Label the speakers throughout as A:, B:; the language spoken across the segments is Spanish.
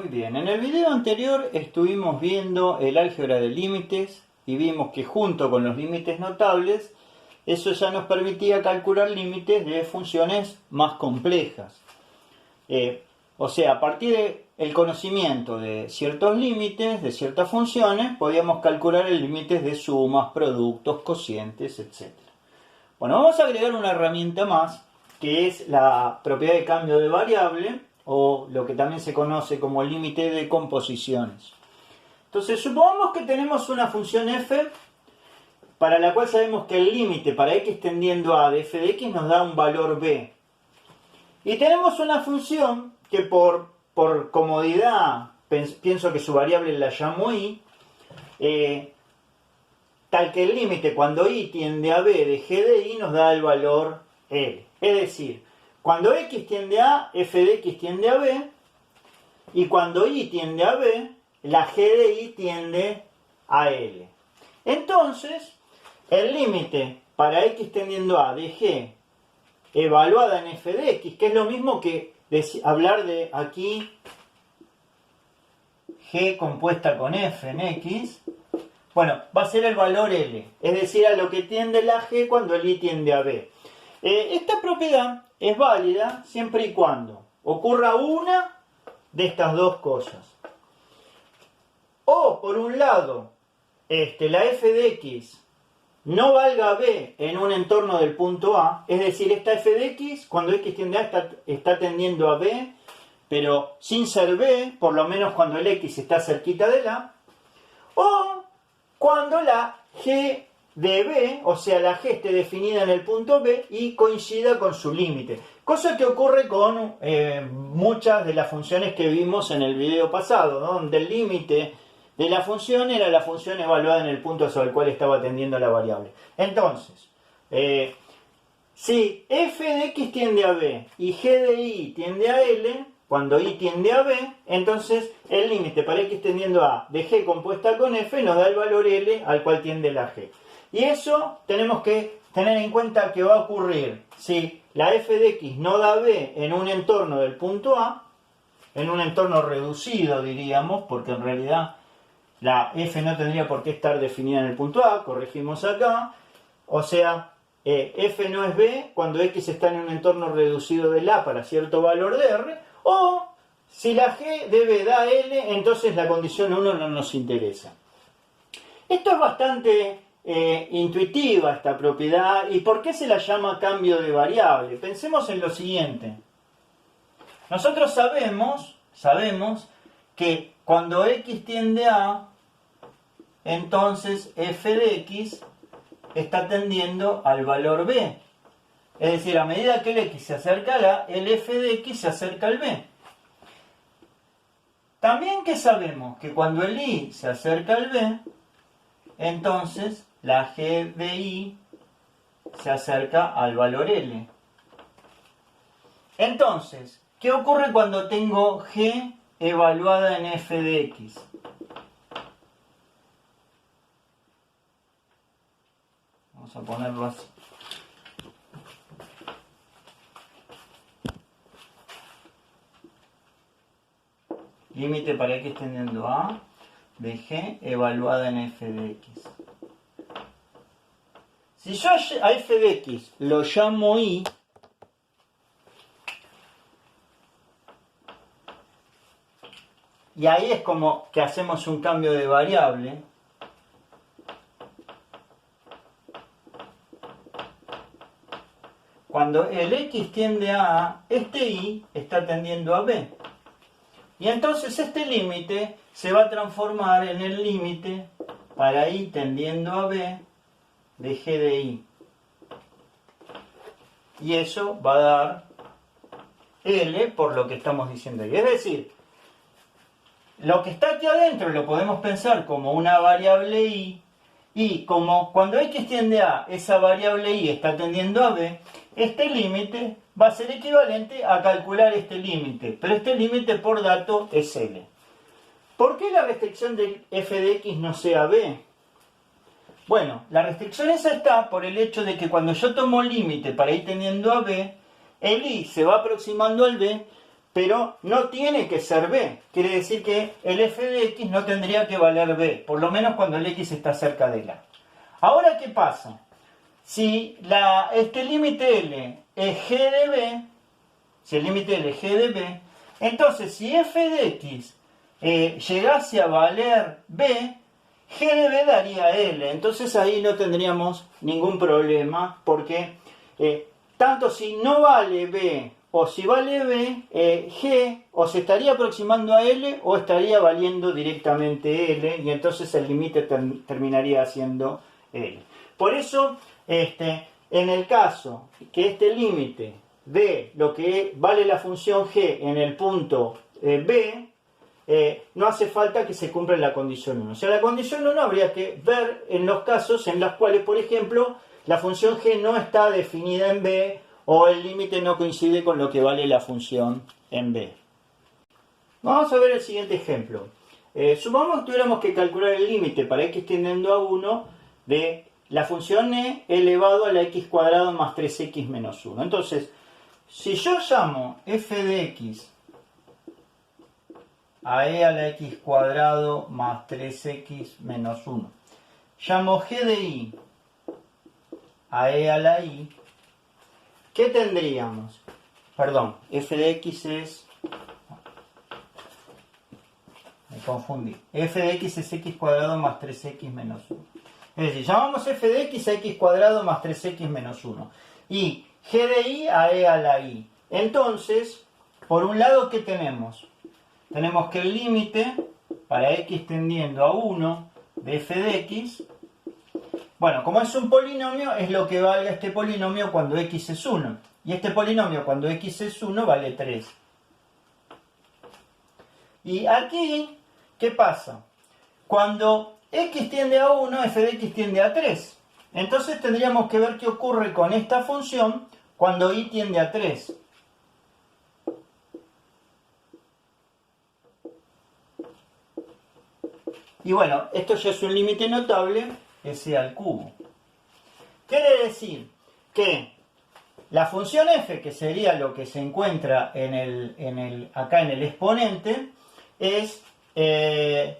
A: Muy bien, en el video anterior estuvimos viendo el álgebra de límites y vimos que junto con los límites notables, eso ya nos permitía calcular límites de funciones más complejas. O sea, a partir del conocimiento de ciertos límites, de ciertas funciones, podíamos calcular el límites de sumas, productos, cocientes, etc. Bueno, vamos a agregar una herramienta más, que es la propiedad de cambio de variable, o lo que también se conoce como límite de composiciones. Entonces, supongamos que tenemos una función f para la cual sabemos que el límite para x tendiendo a de f de x nos da un valor b. Y tenemos una función que por comodidad pienso que su variable la llamo y, tal que el límite cuando y tiende a b de g de y nos da el valor l. Es decir, cuando x tiende a, f de x tiende a b, y cuando y tiende a b, la g de y tiende a l. Entonces, el límite para x tendiendo a de g evaluada en f de x, que es lo mismo que hablar de aquí g compuesta con f en x, bueno, va a ser el valor l, es decir, a lo que tiende la g cuando el y tiende a b. Esta propiedad es válida siempre y cuando ocurra una de estas dos cosas. O, por un lado, la f de x no valga b en un entorno del punto A, es decir, esta f de x, cuando x tiende a está tendiendo a b, pero sin ser b, por lo menos cuando el x está cerquita del A, o cuando la g de b, o sea, la g esté definida en el punto B y coincida con su límite. Cosa que ocurre con muchas de las funciones que vimos en el video pasado, ¿no? Donde el límite de la función era la función evaluada en el punto sobre el cual estaba tendiendo la variable. Entonces, si f de x tiende a b y g de y tiende a l, cuando y tiende a b, entonces el límite para x tendiendo a de g compuesta con f nos da el valor l al cual tiende la g. Y eso tenemos que tener en cuenta que va a ocurrir si la f de x no da b en un entorno del punto A, en un entorno reducido diríamos, porque en realidad la f no tendría por qué estar definida en el punto A, corregimos acá, o sea, f no es b cuando x está en un entorno reducido del A para cierto valor de r, o si la g de b da l, entonces la condición 1 no nos interesa. Esto es bastante intuitiva esta propiedad. ¿Y por qué se la llama cambio de variable? Pensemos en lo siguiente. Nosotros sabemos que cuando x tiende a, entonces f de x está tendiendo al valor b. Es decir, a medida que el x se acerca al a, el f de x se acerca al b. También que sabemos que cuando el y se acerca al b, entonces la g de y se acerca al valor l. Entonces, ¿qué ocurre cuando tengo g evaluada en f de x? Vamos a ponerlo así. Límite para x tendiendo a de g evaluada en f de x. Si yo a f de x lo llamo y, y ahí es como que hacemos un cambio de variable, cuando el x tiende a A, este y está tendiendo a b. Y entonces este límite se va a transformar en el límite para y tendiendo a b de g de y. Y eso va a dar l por lo que estamos diciendo ahí. Es decir, lo que está aquí adentro lo podemos pensar como una variable y como cuando x tiende a, esa variable y está tendiendo a b, este límite va a ser equivalente a calcular este límite, pero este límite por dato es l. ¿Por qué la restricción de f de x no sea b? Bueno, la restricción esa está por el hecho de que cuando yo tomo límite para ir tendiendo a b, el y se va aproximando al b, pero no tiene que ser b. Quiere decir que el f de x no tendría que valer b, por lo menos cuando el x está cerca de la. Ahora, ¿qué pasa? Si este límite L es g de b, si el límite L es g de b, entonces si f de x llegase a valer b, g de b daría L. Entonces ahí no tendríamos ningún problema, porque tanto si no vale b o si vale b, g o se estaría aproximando a L o estaría valiendo directamente L, y entonces el límite terminaría siendo L. Por eso, en el caso que este límite de lo que vale la función g en el punto b, no hace falta que se cumpla la condición 1. O sea, la condición 1 habría que ver en los casos en los cuales, por ejemplo, la función g no está definida en b o el límite no coincide con lo que vale la función en b. Vamos a ver el siguiente ejemplo. Supongamos que tuviéramos que calcular el límite para x tendiendo a 1 de la función e elevado a la x cuadrado más 3x menos 1. Entonces, si yo llamo f de x a e a la x cuadrado más 3x menos 1, llamo g de y a e a la y, ¿qué tendríamos? Perdón, f de x es... me confundí. F de x es x cuadrado más 3x menos 1. Es decir, llamamos f de x a x cuadrado más 3x menos 1. Y g de y a e a la y. Entonces, por un lado, ¿qué tenemos? Tenemos que el límite para x tendiendo a 1 de f de x, bueno, como es un polinomio, es lo que valga este polinomio cuando x es 1. Y este polinomio cuando x es 1 vale 3. Y aquí, ¿qué pasa? Cuando x tiende a 1, f de x tiende a 3. Entonces tendríamos que ver qué ocurre con esta función cuando y tiende a 3. Y bueno, esto ya es un límite notable, s al cubo. Quiere decir que la función f, que sería lo que se encuentra acá en el exponente,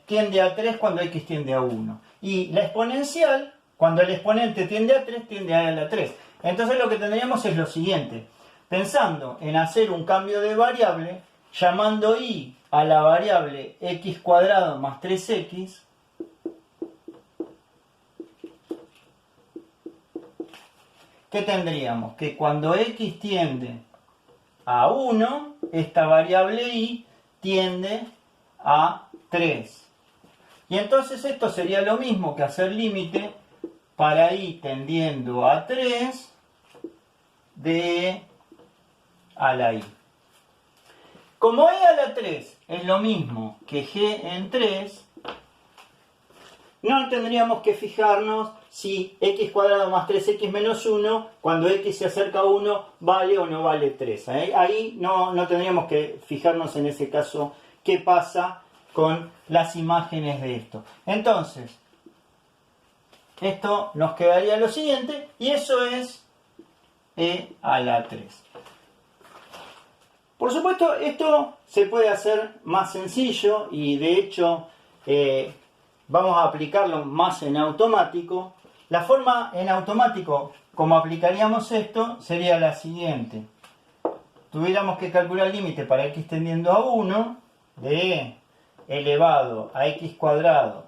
A: tiende a 3 cuando x tiende a 1. Y la exponencial, cuando el exponente tiende a 3, tiende a la 3. Entonces lo que tendríamos es lo siguiente. Pensando en hacer un cambio de variable, llamando y a la variable x cuadrado más 3x, ¿qué tendríamos? Que cuando x tiende a 1, esta variable y tiende a 3. Y entonces esto sería lo mismo que hacer límite para y tendiendo a 3 de e a la y. Como e a la 3 es lo mismo que g en 3, no tendríamos que fijarnos si x cuadrado más 3x menos 1, cuando x se acerca a 1, vale o no vale 3. Ahí no tendríamos que fijarnos en ese caso qué pasa con las imágenes de esto. Entonces, esto nos quedaría lo siguiente, y eso es e a la 3. Por supuesto, esto se puede hacer más sencillo, y de hecho vamos a aplicarlo más en automático. La forma en automático como aplicaríamos esto sería la siguiente. Tuviéramos que calcular el límite para x tendiendo a 1 de e elevado a x cuadrado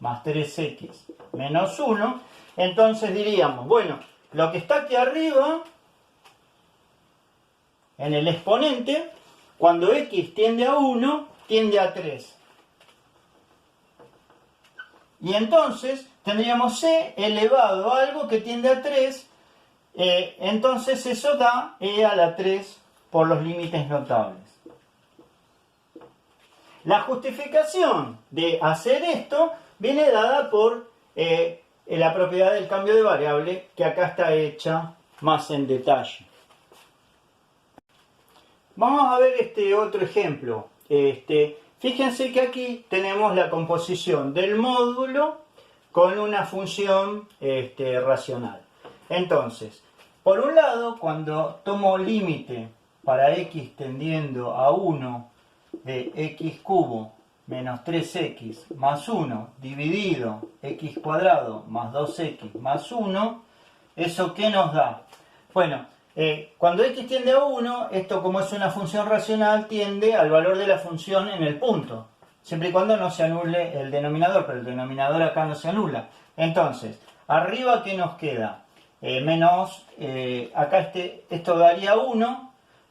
A: más 3x menos 1. Entonces diríamos, bueno, lo que está aquí arriba en el exponente, cuando x tiende a 1, tiende a 3. Y entonces tendríamos c elevado a algo que tiende a 3. Entonces eso da e a la 3 por los límites notables. La justificación de hacer esto viene dada por la propiedad del cambio de variable, que acá está hecha más en detalle. Vamos a ver este otro ejemplo. Fíjense que aquí tenemos la composición del módulo con una función racional. Entonces, por un lado, cuando tomo límite para x tendiendo a 1 de x cubo menos 3x más 1 dividido x cuadrado más 2x más 1, ¿eso qué nos da? Bueno, cuando x tiende a 1, esto como es una función racional tiende al valor de la función en el punto, siempre y cuando no se anule el denominador, pero el denominador acá no se anula. Entonces, arriba, ¿qué nos queda? Acá esto daría 1,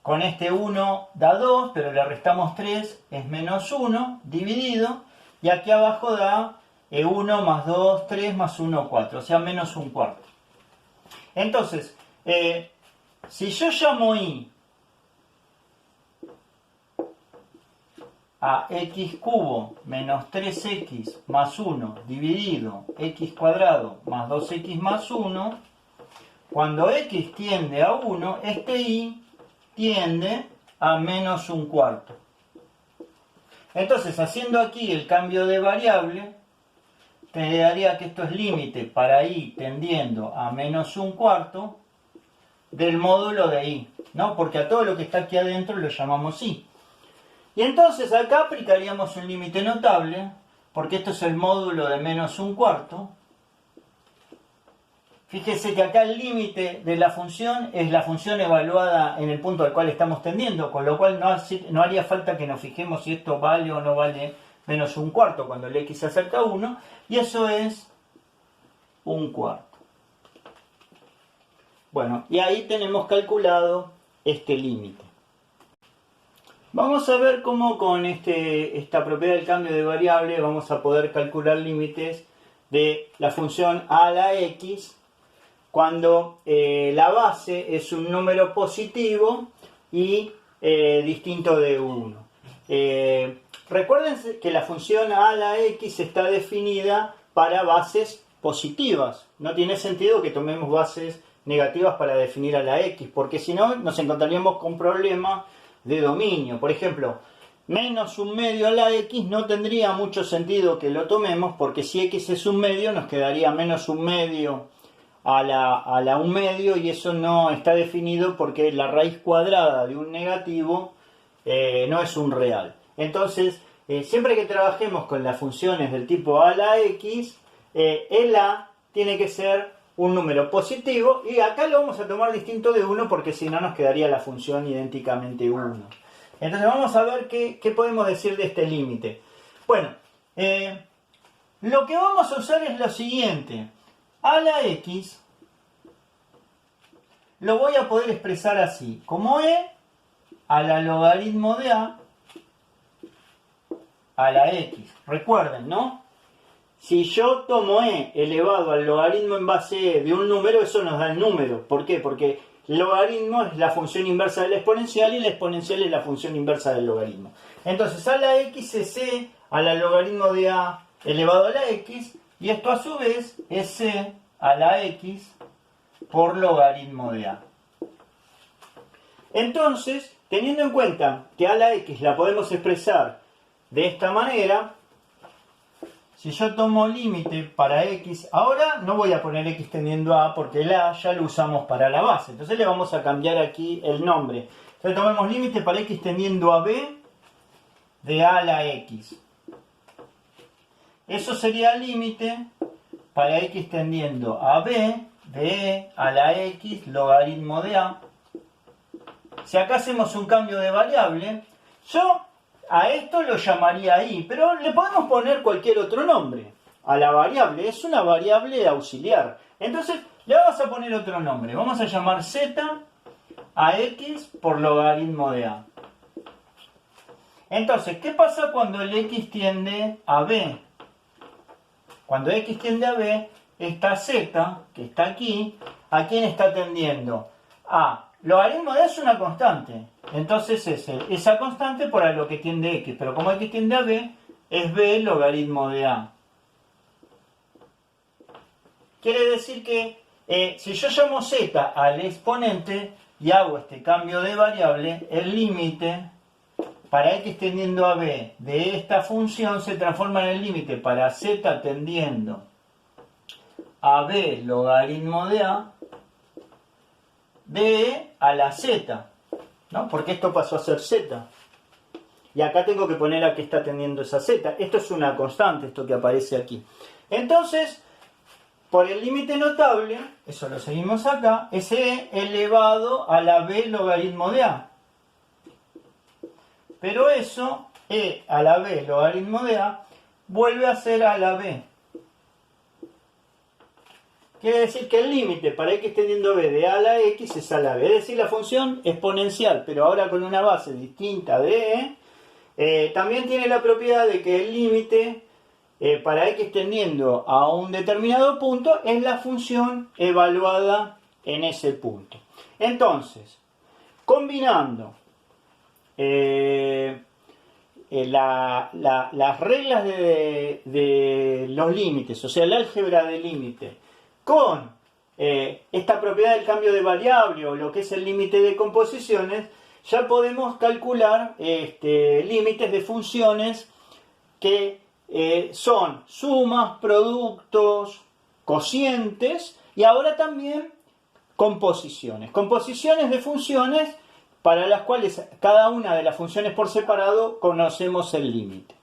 A: con este 1 da 2, pero le restamos 3, es menos 1, dividido, y aquí abajo da 1 más 2, 3 más 1, 4, o sea, menos un cuarto. Entonces, si yo llamo y a x cubo menos 3x más 1 dividido x cuadrado más 2x más 1, cuando x tiende a 1, este y tiende a menos un cuarto. Entonces, haciendo aquí el cambio de variable, te daría que esto es límite para y tendiendo a menos un cuarto del módulo de y, ¿no? Porque a todo lo que está aquí adentro lo llamamos y. Y entonces acá aplicaríamos un límite notable, porque esto es el módulo de menos un cuarto. Fíjese que acá el límite de la función es la función evaluada en el punto al cual estamos tendiendo, con lo cual no haría falta que nos fijemos si esto vale o no vale menos un cuarto cuando el x se acerca a 1, y eso es un cuarto. Bueno, y ahí tenemos calculado este límite. Vamos a ver cómo con esta propiedad del cambio de variable vamos a poder calcular límites de la función a la x cuando la base es un número positivo y distinto de 1. Recuerden que la función a la x está definida para bases positivas. No tiene sentido que tomemos bases negativas para definir a la x, porque si no nos encontraríamos con problemas de dominio. Por ejemplo, menos un medio a la x no tendría mucho sentido que lo tomemos, porque si x es un medio nos quedaría menos un medio a la un medio, y eso no está definido porque la raíz cuadrada de un negativo no es un real. Entonces, siempre que trabajemos con las funciones del tipo a la x, el a tiene que ser un número positivo, y acá lo vamos a tomar distinto de 1 porque si no nos quedaría la función idénticamente 1. Entonces vamos a ver qué podemos decir de este límite. Bueno, lo que vamos a usar es lo siguiente. A la x lo voy a poder expresar así, como e a la logaritmo de a la x. Recuerden, ¿no? Si yo tomo e elevado al logaritmo en base e de un número, eso nos da el número. ¿Por qué? Porque el logaritmo es la función inversa de la exponencial y la exponencial es la función inversa del logaritmo. Entonces a la x es e a la logaritmo de a elevado a la x, y esto a su vez es e a la x por logaritmo de a. Entonces, teniendo en cuenta que a la x la podemos expresar de esta manera, si yo tomo límite para x, ahora no voy a poner x tendiendo a porque el a ya lo usamos para la base, entonces le vamos a cambiar aquí el nombre. Entonces tomemos límite para x tendiendo a b de a la x. Eso sería límite para x tendiendo a b de e a la x logaritmo de a. Si acá hacemos un cambio de variable, yo a esto lo llamaría i, pero le podemos poner cualquier otro nombre a la variable. Es una variable auxiliar. Entonces le vamos a poner otro nombre. Vamos a llamar z a x por logaritmo de a. Entonces, ¿qué pasa cuando el x tiende a b? Cuando x tiende a b, esta z, que está aquí, ¿a quién está tendiendo? A logaritmo de a es una constante. Entonces es esa constante por a lo que tiende x. Pero como x tiende a b, es b logaritmo de a. Quiere decir que si yo llamo z al exponente y hago este cambio de variable, el límite para x tendiendo a b de esta función se transforma en el límite para z tendiendo a b logaritmo de a de e a la z. ¿no? Porque esto pasó a ser z. Y acá tengo que poner a qué está tendiendo esa z. Esto es una constante, esto que aparece aquí. Entonces, por el límite notable, eso lo seguimos acá, es e elevado a la b logaritmo de a. Pero eso, e a la b logaritmo de a, vuelve a ser a la b. Quiere decir que el límite para x tendiendo b de a la x es a la b. Es decir, la función exponencial, pero ahora con una base distinta de e, también tiene la propiedad de que el límite para x tendiendo a un determinado punto es la función evaluada en ese punto. Entonces, combinando las reglas de los límites, o sea, el álgebra de límite, con esta propiedad del cambio de variable o lo que es el límite de composiciones, ya podemos calcular límites de funciones que son sumas, productos, cocientes y ahora también composiciones. Composiciones de funciones para las cuales cada una de las funciones por separado conocemos el límite.